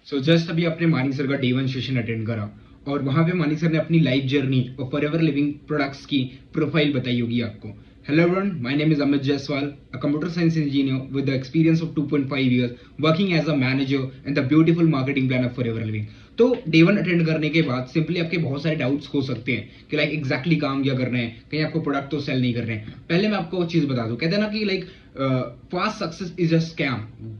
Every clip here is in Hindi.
जस्ट अभी आपने मानी सर का डे वन सेशन अटेंड करा और वहां पे मानी सर ने अपनी लाइफ जर्नी और फॉरएवर लिविंग प्रोडक्ट्स की प्रोफाइल बताई होगी आपको। Hello everyone, my name is Amit Jaiswal, a computer science engineer with the experience of 2.5 years working as a manager in the beautiful marketing plan of Forever Living. तो डे वन अटेंड करने के बाद सिंपली आपके बहुत सारे डाउट्स हो सकते हैं कि लाइक एग्जैक्टली काम क्या कर रहे हैं, कहीं आपको प्रोडक्ट तो सेल नहीं कर रहे हैं। पहले मैं आपको चीज बता दूं, कहते हैं ना कि like fast success is a scam,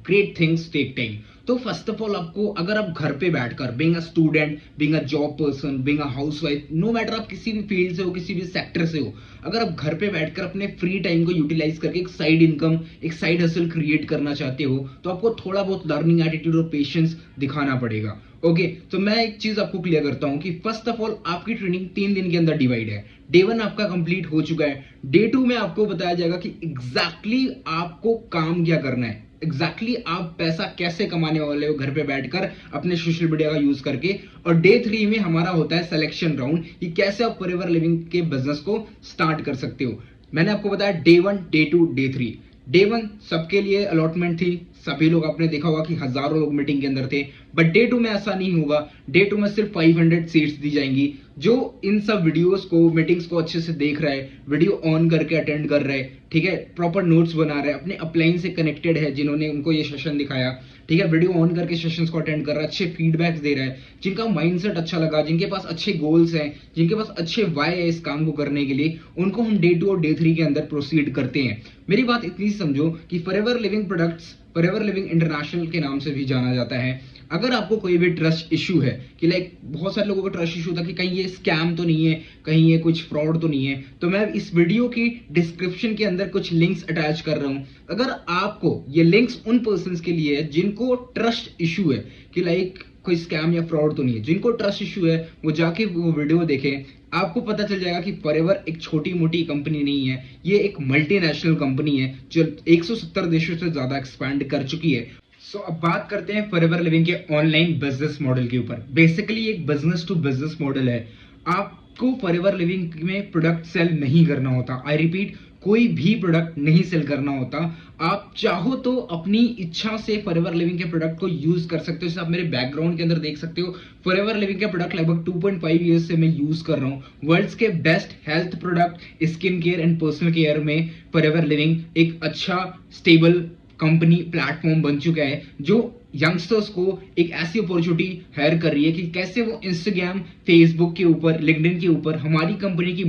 great things take time. तो फर्स्ट ऑफ ऑल आपको, अगर आप घर पे बैठकर being a student, being a job person, being a housewife, no matter आप किसी भी फील्ड से हो, किसी भी सेक्टर से हो, अगर आप घर पे बैठकर अपने फ्री टाइम को यूटिलाइज करके एक साइड इनकम, एक साइड हसल क्रिएट करना चाहते हो, तो आपको थोड़ा बहुत लर्निंग एटीट्यूड और पेशेंस दिखाना पड़ेगा। ओके, तो मैं एक चीज आपको क्लियर करता हूं कि फर्स्ट ऑफ ऑल आपकी ट्रेनिंग 3 दिन के अंदर डिवाइड है। डे वन आपका कंप्लीट हो चुका है। डे टू में आपको बताया जाएगा कि एग्जैक्टली आपको काम क्या करना है, एग्जैक्टली आप पैसा कैसे कमाने वाले हो घर पे बैठकर अपने सोशल मीडिया का यूज करके। और डे थ्री में हमारा होता है सिलेक्शन राउंड कि कैसे आप फॉरएवर लिविंग के बिजनेस को स्टार्ट कर सकते हो। मैंने आपको बताया day one, day two, day three. Day one सबके लिए अलॉटमेंट थी, सभी लोग, आपने देखा होगा कि हजारों लोग मीटिंग के अंदर थे। बट डे टू में ऐसा नहीं होगा। डे टू में सिर्फ 500 सीट्स दी जाएंगी। जो इन सब वीडियोस को, मीटिंग्स को अच्छे से देख रहा है, वीडियो ऑन करके अटेंड कर रहा है, ठीक है, प्रॉपर नोट्स बना रहा है, अपने अपलाइन से कनेक्टेड है, जिन्होंने उनको ये सेशन दिखाया, ठीक है, वीडियो ऑन करके सेशंस को अटेंड कर रहा है, अच्छे फीडबैक्स दे रहा है, जिनका माइंडसेट अच्छा लगा, जिनके पास अच्छे गोल्स हैं, जिनके पास अच्छे वाई है इस काम को करने के लिए, उनको हम डे टू और डे थ्री के अंदर प्रोसीड करते हैं। मेरी बात इतनी समझो कि forever Living products, forever living international के नाम से भी जाना जाता है। अगर आपको कोई भी ट्रस्ट इशू है कि लाइक बहुत सारे लोगों को ट्रस्ट इशू था कि कहीं ये स्कैम तो नहीं है, कहीं ये कुछ फ्रॉड तो नहीं है, तो मैं इस वीडियो की डिस्क्रिप्शन के अंदर कुछ लिंक्स अटैच कर रहा हूं। अगर आपको ये लिंक्स उन पर्संस के लिए है जिनको ट्रस्ट इशू है कि लाइक कोई स्कैम या फ्रॉड तो नहीं है, जिनको ट्रस्ट इशू है वो जाके वो वीडियो देखें। आपको पता चल जाएगा कि फॉरएवर एक छोटी मोटी कंपनी नहीं है, ये एक मल्टीनेशनल कंपनी है जो 170 देशों से ज्यादा एक्सपैंड कर चुकी है। अब बात करते हैं फॉरएवर लिविंग के ऑनलाइन बिजनेस मॉडल के ऊपर। बेसिकली एक बिजनेस टू बिजनेस मॉडल है। आपको फॉरएवर लिविंग में प्रोडक्ट सेल नहीं करना होता। आई रिपीट, कोई भी प्रोडक्ट नहीं सेल करना होता। आप चाहो तो अपनी इच्छा से फॉरएवर लिविंग के प्रोडक्ट को यूज कर सकते हो। जैसे आप मेरे बैकग्राउंड के अंदर देख सकते हो, फॉरएवर लिविंग के प्रोडक्ट लगभग 2.5 ईयर्स से मैं यूज कर रहा हूं। वर्ल्ड्स के best health product, skin care and personal care में फॉरएवर लिविंग एक अच्छा स्टेबल कंपनी प्लेटफॉर्म बन चुका है, जो यंगस्टर्स को एक ऐसी अपॉर्चुनिटी हायर कर रही है कि कैसे वो इंस्टाग्राम, फेसबुक के ऊपर, लिंक्डइन के ऊपर हमारी कंपनी की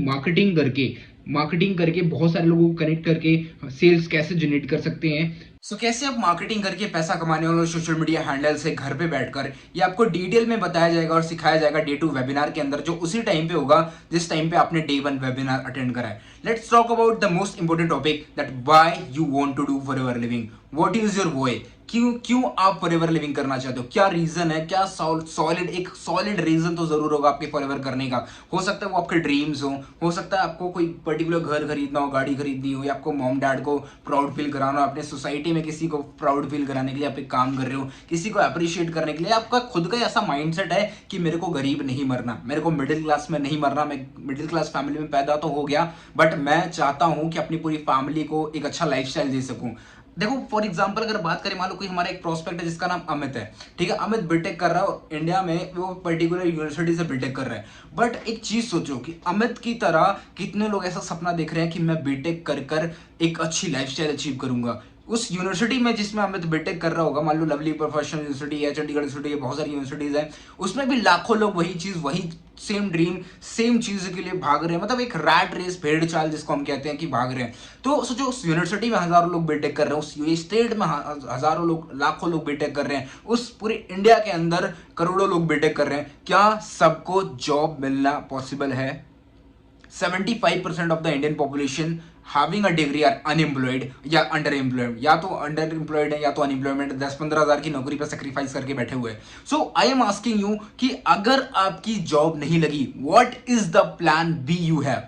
मार्केटिंग करके बहुत सारे लोगों को कनेक्ट करके सेल्स कैसे जनरेट कर सकते हैं। कैसे आप मार्केटिंग करके पैसा कमाने वाले सोशल मीडिया हैंडल से घर पे बैठकर, ये आपको डिटेल में बताया जाएगा और सिखाया जाएगा डे टू वेबिनार के अंदर, जो उसी टाइम पे होगा जिस टाइम पे आपने डे वन वेबिनार अटेंड करा है। Let's talk about the most important topic, that why you want to do Forever Living. What is your why? क्यों आप फॉरएवर लिविंग करना चाहते हो? क्या रीजन है? क्या एक सॉलिड रीजन तो जरूर होगा आपके फॉरएवर करने का। हो सकता है वो आपके ड्रीम्स हो सकता है आपको कोई पर्टिकुलर घर खरीदना हो, गाड़ी खरीदनी हो, या आपको मॉम डैड को प्राउड फील कराना हो, अपने सोसाइटी में किसी को प्राउड फील कराने के लिए आप एक काम कर रहे हो, किसी को अप्रिशिएट करने के लिए। आपका खुद का ऐसा माइंडसेट है कि मेरे को गरीब नहीं मरना, मेरे को मिडिल क्लास में नहीं मरना, मैं मिडिल क्लास फैमिली में पैदा तो हो गया, बट मैं चाहता हूं कि अपनी पूरी फैमिली को एक अच्छा लाइफस्टाइल दे सकूं। देखो फॉर एग्जांपल अगर बात करें, मान लो कोई हमारा एक प्रोस्पेक्ट है जिसका नाम अमित है, ठीक है, अमित बीटेक कर रहा है इंडिया में, वो पर्टिकुलर यूनिवर्सिटी से बीटेक कर रहा है। बट एक चीज सोचो कि अमित की तरह कितने लोग ऐसा सपना देख रहे हैं कि मैं बीटेक कर कर एक अच्छी लाइफस्टाइल अचीव करूंगा। उस यूनिवर्सिटी में जिसमें अमित बीटेक कर रहा होगा, मान लो लवली प्रोफेशनल यूनिवर्सिटी है, चंडीगढ़ यूनिवर्सिटी है, बहुत सारी यूनिवर्सिटीज हैं, उसमें भी लाखों लोग वही चीज, वही सेम ड्रीम, सेम चीज के लिए भाग रहे हैं। मतलब एक रैट रेस, भेड़ चाल जिसको हम कहते हैं कि भाग रहे हैं। तो सोचो उस यूनिवर्सिटी में हजारों लोग बीटेक कर रहे हैं, उस स्टेट में हजारों लोग, लाखों लोग बीटेक कर रहे हैं, उस पूरे इंडिया के अंदर करोड़ों लोग बीटेक कर रहे हैं। क्या सबको जॉब मिलना पॉसिबल है? 75% of the Indian population having a degree are unemployed या अंडर एम्प्लॉयड, या तो अंडर एम्प्लॉयड है या तो अनएम्प्लॉयमेंट, 10-15 हजार की नौकरी पर सेक्रीफाइस करके बैठे हुए हैं। So I am asking you कि अगर आपकी जॉब नहीं लगी, what is the plan B you have?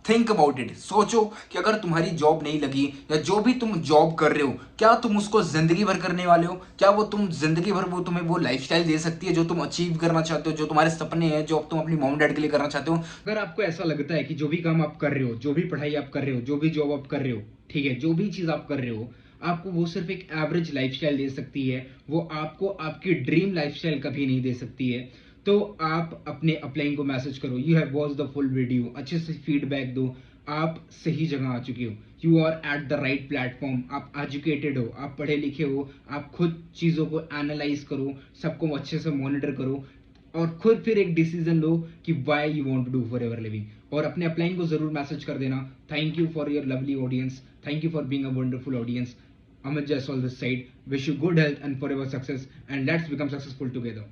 Think about it. सोचो कि अगर तुम्हारी जॉब नहीं लगी, या जो भी तुम जॉब कर रहे हो, क्या तुम उसको जिंदगी भर करने वाले हो? क्या वो तुम जिंदगी भर वो तुम्हें वो लाइफस्टाइल दे सकती है जो तुम अचीव करना चाहते हो, जो तुम्हारे सपने हैं, जो तुम अपनी मॉम डैड के लिए करना चाहते हो? अगर आपको ऐसा लगता है कि जो भी काम आप कर रहे हो, जो भी पढ़ाई आप कर रहे हो, जो भी जॉब आप कर रहे हो, ठीक है, जो भी चीज आप कर रहे हो, आपको वो सिर्फ एक एवरेज लाइफस्टाइल दे सकती है, वो आपको आपकी ड्रीम लाइफस्टाइल कभी नहीं दे सकती है। तो आप अपने अपलाइन को मैसेज करो, you have watch the full video, अच्छे से फीडबैक दो, आप सही जगह आ चुके हो, you are at the right platform, आप एजुकेटेड हो, आप पढ़े लिखे हो, आप खुद चीज़ों को एनालाइज करो, सबको अच्छे से मॉनिटर करो और खुद फिर एक डिसीजन लो कि why you want to do Forever Living. और अपने अपलाइन को जरूर मैसेज कर देना। Thank you for your lovely audience, thank you for being a wonderful audience. Amit Jaiswal this side. Wish you good health and forever success, and let's become successful together.